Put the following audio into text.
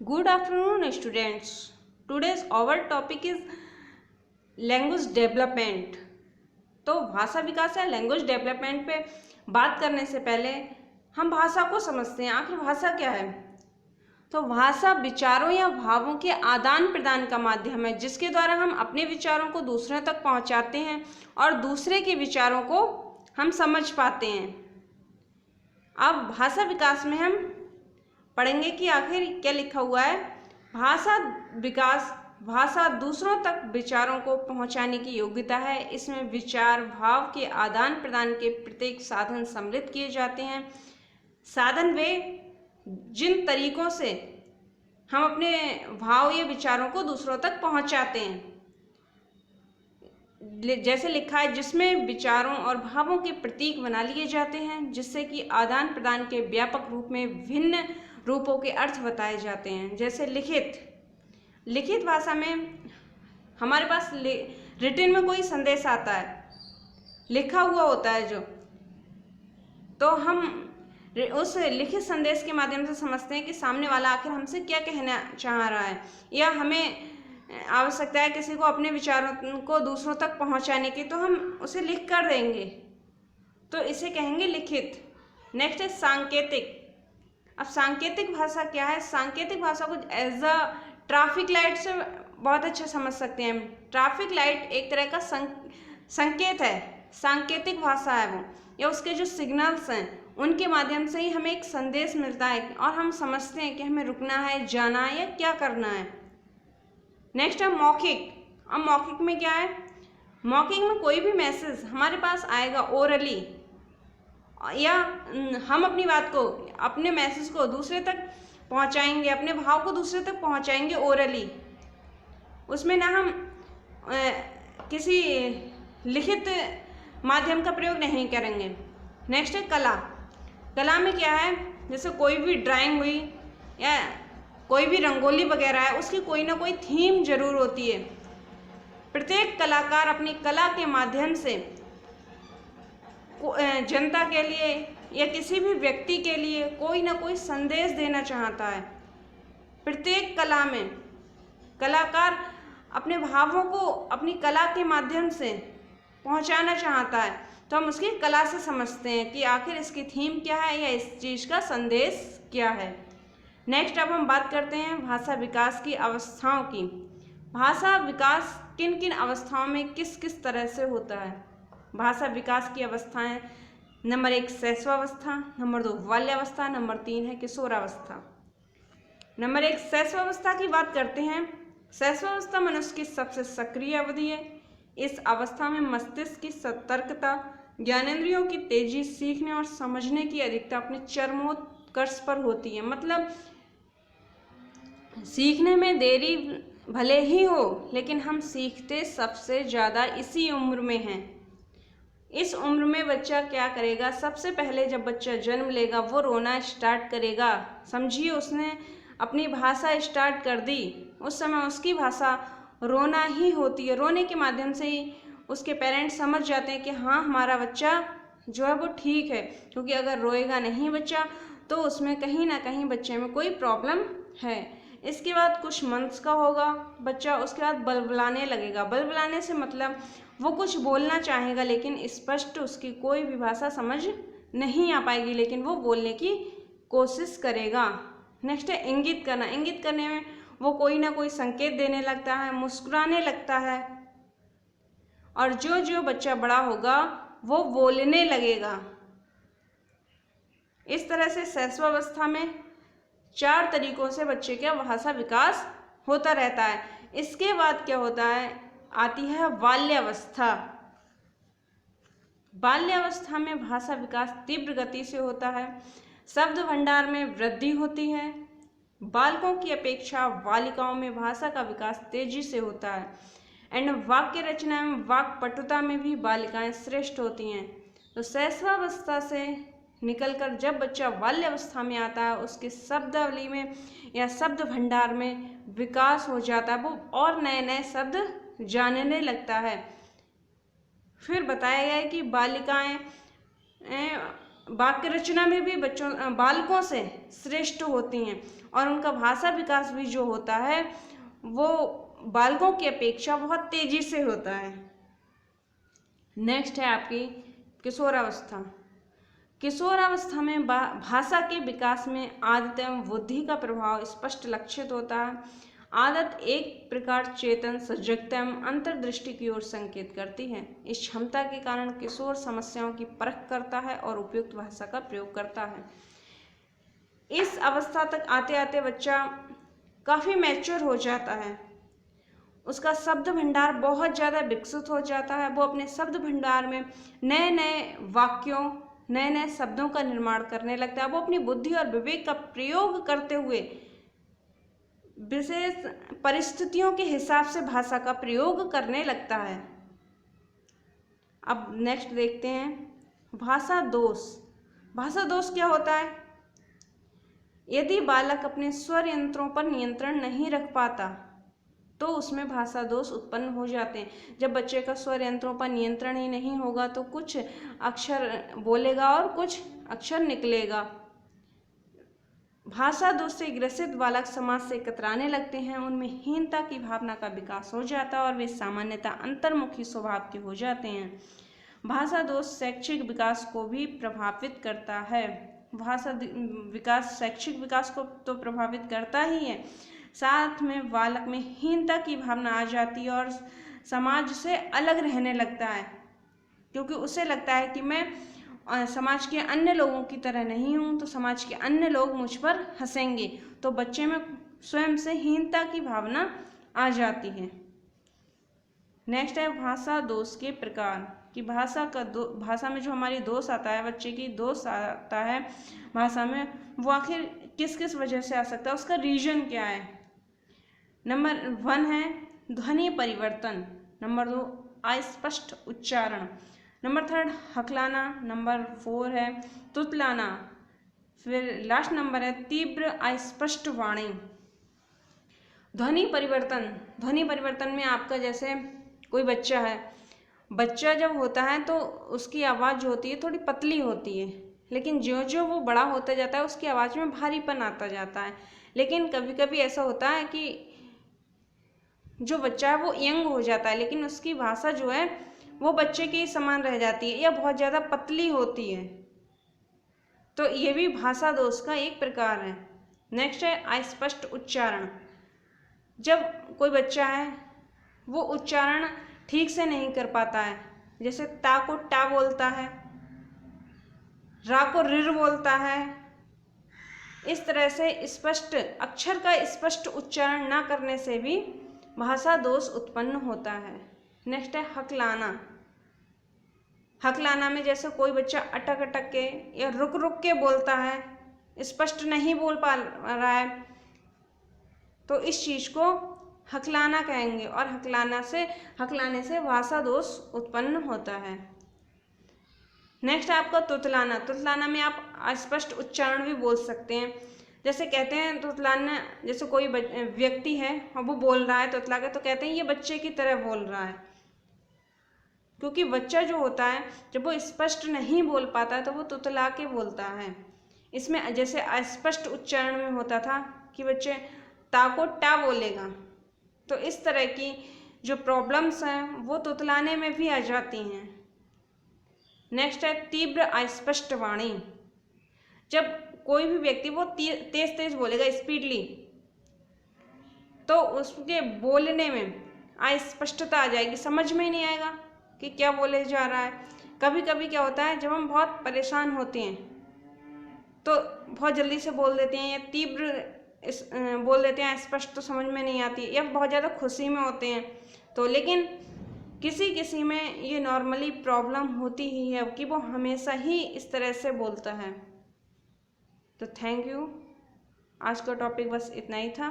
Good afternoon, students. Today's our topic is language development. तो भाषा विकास या लैंग्वेज डेवलपमेंट पे बात करने से पहले हम भाषा को समझते हैं। आखिर भाषा क्या है? तो भाषा विचारों या भावों के आदान प्रदान का माध्यम है जिसके द्वारा हम अपने विचारों को दूसरे तक पहुंचाते हैं और दूसरे के विचारों को हम समझ पाते हैं। अब भाषा विकास में हम पढ़ेंगे कि आखिर क्या लिखा हुआ है। भाषा विकास भाषा दूसरों तक विचारों को पहुंचाने की योग्यता है। इसमें विचार भाव के आदान प्रदान के प्रत्येक साधन सम्मिलित किए जाते हैं। साधन वे जिन तरीकों से हम अपने भाव या विचारों को दूसरों तक पहुंचाते हैं, जैसे लिखा है, जिसमें विचारों और भावों के प्रतीक बना लिए जाते हैं जिससे कि आदान प्रदान के व्यापक रूप में भिन्न रूपों के अर्थ बताए जाते हैं। जैसे लिखित भाषा में हमारे पास रिटन में कोई संदेश आता है, लिखा हुआ होता है जो, तो हम उस लिखित संदेश के माध्यम से समझते हैं कि सामने वाला आखिर हमसे क्या कहना चाह रहा है, या हमें आवश्यकता है किसी को अपने विचारों को दूसरों तक पहुंचाने की, तो हम उसे लिख कर देंगे, तो इसे कहेंगे लिखित। नेक्स्ट है सांकेतिक। अब सांकेतिक भाषा क्या है? सांकेतिक भाषा को एज अ ट्रैफिक लाइट से बहुत अच्छा समझ सकते हैं। ट्रैफिक लाइट एक तरह का संकेत है, सांकेतिक भाषा है वो, या उसके जो सिग्नल्स हैं उनके माध्यम से ही हमें एक संदेश मिलता है और हम समझते हैं कि हमें रुकना है, जाना है या क्या करना है। नेक्स्ट है मौखिक। अब मौखिक में क्या है? मौखिक में कोई भी मैसेज हमारे पास आएगा ओरली, या हम अपनी बात को, अपने मैसेज को दूसरे तक पहुंचाएंगे, अपने भाव को दूसरे तक पहुंचाएंगे ओरली। उसमें ना हम किसी लिखित माध्यम का प्रयोग नहीं करेंगे। नेक्स्ट है कला। कला में क्या है? जैसे कोई भी ड्राइंग हुई या कोई भी रंगोली वगैरह है, उसकी कोई ना कोई थीम जरूर होती है। प्रत्येक कलाकार अपनी कला के माध्यम से जनता के लिए या किसी भी व्यक्ति के लिए कोई ना कोई संदेश देना चाहता है। प्रत्येक कला में कलाकार अपने भावों को अपनी कला के माध्यम से पहुंचाना चाहता है, तो हम उसकी कला से समझते हैं कि आखिर इसकी थीम क्या है या इस चीज़ का संदेश क्या है। नेक्स्ट अब हम बात करते हैं भाषा विकास की अवस्थाओं की। भाषा विकास किन किन अवस्थाओं में किस किस तरह से होता है? भाषा विकास की अवस्थाएं, नंबर 1 शैशवावस्था, नंबर 2 बाल्यावस्था, नंबर 3 है किशोरावस्था। नंबर 1 शैशवावस्था की बात करते हैं। शैशवावस्था मनुष्य की सबसे सक्रिय अवधि है। इस अवस्था में मस्तिष्क की सतर्कता, ज्ञानेंद्रियों की तेजी, सीखने और समझने की अधिकता अपने चरमोत्कर्ष पर होती है। मतलब सीखने में देरी भले ही हो, लेकिन हम सीखते सबसे ज़्यादा इसी उम्र में हैं। इस उम्र में बच्चा क्या करेगा? सबसे पहले जब बच्चा जन्म लेगा वो रोना स्टार्ट करेगा। समझिए उसने अपनी भाषा स्टार्ट कर दी, उस समय उसकी भाषा रोना ही होती है। रोने के माध्यम से ही उसके पेरेंट्स समझ जाते हैं कि हाँ, हमारा बच्चा जो है वो ठीक है, क्योंकि अगर रोएगा नहीं बच्चा तो उसमें कहीं ना कहीं बच्चे में कोई प्रॉब्लम है। इसके बाद कुछ मंथ्स का होगा बच्चा, उसके बाद बलबलाने लगेगा। बलबलाने से मतलब वो कुछ बोलना चाहेगा लेकिन स्पष्ट उसकी कोई भी भाषा समझ नहीं आ पाएगी, लेकिन वो बोलने की कोशिश करेगा। नेक्स्ट है इंगित करना। इंगित करने में वो कोई ना कोई संकेत देने लगता है, मुस्कुराने लगता है, और जो जो बच्चा बड़ा होगा वो बोलने लगेगा। इस तरह से शैशवावस्था में 4 तरीकों से बच्चे का भाषा विकास होता रहता है। इसके बाद क्या होता है? आती है बाल्यावस्था। बाल्यावस्था में भाषा विकास तीव्र गति से होता है। शब्द भंडार में वृद्धि होती है। बालकों की अपेक्षा बालिकाओं में भाषा का विकास तेजी से होता है। एंड वाक्य रचना में वाक्पटुता में भी बालिकाएं श्रेष्ठ होती हैं। तो शैशवावस्था से निकलकर जब बच्चा बाल्यावस्था में आता है, उसके शब्दावली में या शब्द भंडार में विकास हो जाता है, वो और नए नए शब्द जानने लगता है। फिर बताया गया है कि बालिकाएं वाक्य रचना में भी बालकों से श्रेष्ठ होती हैं और उनका भाषा विकास भी जो होता है वो बालकों की अपेक्षा बहुत तेजी से होता है। नेक्स्ट है आपकी किशोरावस्था। किशोरावस्था में भाषा के विकास में आदत एवं बुद्धि का प्रभाव स्पष्ट लक्षित होता है। आदत एक प्रकार चेतन, सजगता एवं अंतर्दृष्टि की ओर संकेत करती है। इस क्षमता के कारण किशोर समस्याओं की परख करता है और उपयुक्त भाषा का प्रयोग करता है। इस अवस्था तक आते आते बच्चा काफ़ी मैच्योर हो जाता है, उसका शब्द भंडार बहुत ज़्यादा विकसित हो जाता है। वो अपने शब्द भंडार में नए नए वाक्यों, नए नए शब्दों का निर्माण करने लगता है। वो अपनी बुद्धि और विवेक का प्रयोग करते हुए विशेष परिस्थितियों के हिसाब से भाषा का प्रयोग करने लगता है। अब नेक्स्ट देखते हैं भाषा दोष। भाषा दोष क्या होता है? यदि बालक अपने स्वर यंत्रों पर नियंत्रण नहीं रख पाता तो उसमें भाषा दोष उत्पन्न हो जाते हैं। जब बच्चे का स्वर यंत्रों पर नियंत्रण ही नहीं होगा तो कुछ अक्षर बोलेगा और कुछ अक्षर निकलेगा। भाषा दोष से ग्रसित बालक समाज से कतराने लगते हैं, उनमें हीनता की भावना का विकास हो जाता है और वे सामान्यतः अंतर्मुखी स्वभाव के हो जाते हैं। भाषा दोष शैक्षिक विकास को भी प्रभावित करता है। भाषा विकास शैक्षिक विकास को तो प्रभावित करता ही है, साथ में बालक में हीनता की भावना आ जाती है और समाज से अलग रहने लगता है, क्योंकि उसे लगता है कि मैं समाज के अन्य लोगों की तरह नहीं हूँ तो समाज के अन्य लोग मुझ पर हंसेंगे, तो बच्चे में स्वयं से हीनता की भावना आ जाती है। नेक्स्ट है भाषा दोष के प्रकार कि भाषा में जो हमारी दोष आता है, बच्चे की दोष आता है भाषा में, वो आखिर किस किस वजह से आ सकता है, उसका रीजन क्या है। नंबर 1 है ध्वनि परिवर्तन, नंबर 2 अस्पष्ट उच्चारण, नंबर 3 हकलाना, नंबर 4 है तुतलाना, फिर लास्ट नंबर है तीव्र अस्पष्ट वाणी। ध्वनि परिवर्तन में आपका जैसे कोई बच्चा है, बच्चा जब होता है तो उसकी आवाज़ जो होती है थोड़ी पतली होती है, लेकिन जो जो वो बड़ा होता जाता है उसकी आवाज़ में भारीपन आता जाता है। लेकिन कभी कभी ऐसा होता है कि जो बच्चा है वो यंग हो जाता है लेकिन उसकी भाषा जो है वो बच्चे के समान रह जाती है या बहुत ज़्यादा पतली होती है, तो ये भी भाषा दोष का एक प्रकार है। नेक्स्ट है अस्पष्ट उच्चारण। जब कोई बच्चा है वो उच्चारण ठीक से नहीं कर पाता है, जैसे ता को टा बोलता है, रा को रिर बोलता है, इस तरह से स्पष्ट अक्षर का स्पष्ट उच्चारण ना करने से भी भाषा दोष उत्पन्न होता है। नेक्स्ट है हकलाना। हकलाना में जैसे कोई बच्चा अटक अटक के या रुक रुक के बोलता है, स्पष्ट नहीं बोल पा रहा है, तो इस चीज़ को हकलाना कहेंगे और हकलाने से भाषा दोष उत्पन्न होता है। नेक्स्ट है आपका तुतलाना। तुतलाना में आप अस्पष्ट उच्चारण भी बोल सकते हैं, जैसे कहते हैं तुतलाना, जैसे कोई व्यक्ति है और वो बोल रहा है तुतला के, तो कहते हैं ये बच्चे की तरह बोल रहा है, क्योंकि बच्चा जो होता है जब वो स्पष्ट नहीं बोल पाता है तो वो तुतला के बोलता है। इसमें जैसे अस्पष्ट उच्चारण में होता था कि बच्चे ता को टा बोलेगा, तो इस तरह की जो प्रॉब्लम्स हैं वो तुतलाने में भी आ जाती हैं। नेक्स्ट है तीव्र अस्पष्ट वाणी। जब कोई भी व्यक्ति वो तेज तेज बोलेगा स्पीडली, तो उसके बोलने में अस्पष्टता आ जाएगी, समझ में ही नहीं आएगा कि क्या बोले जा रहा है। कभी कभी क्या होता है जब हम बहुत परेशान होते हैं तो बहुत जल्दी से बोल देते हैं या तीव्र बोल देते हैं, स्पष्ट तो समझ में नहीं आती, या बहुत ज़्यादा खुशी में होते हैं तो, लेकिन किसी किसी में ये नॉर्मली प्रॉब्लम होती ही है कि वो हमेशा ही इस तरह से बोलता है। तो थैंक यू, आज का टॉपिक बस इतना ही था।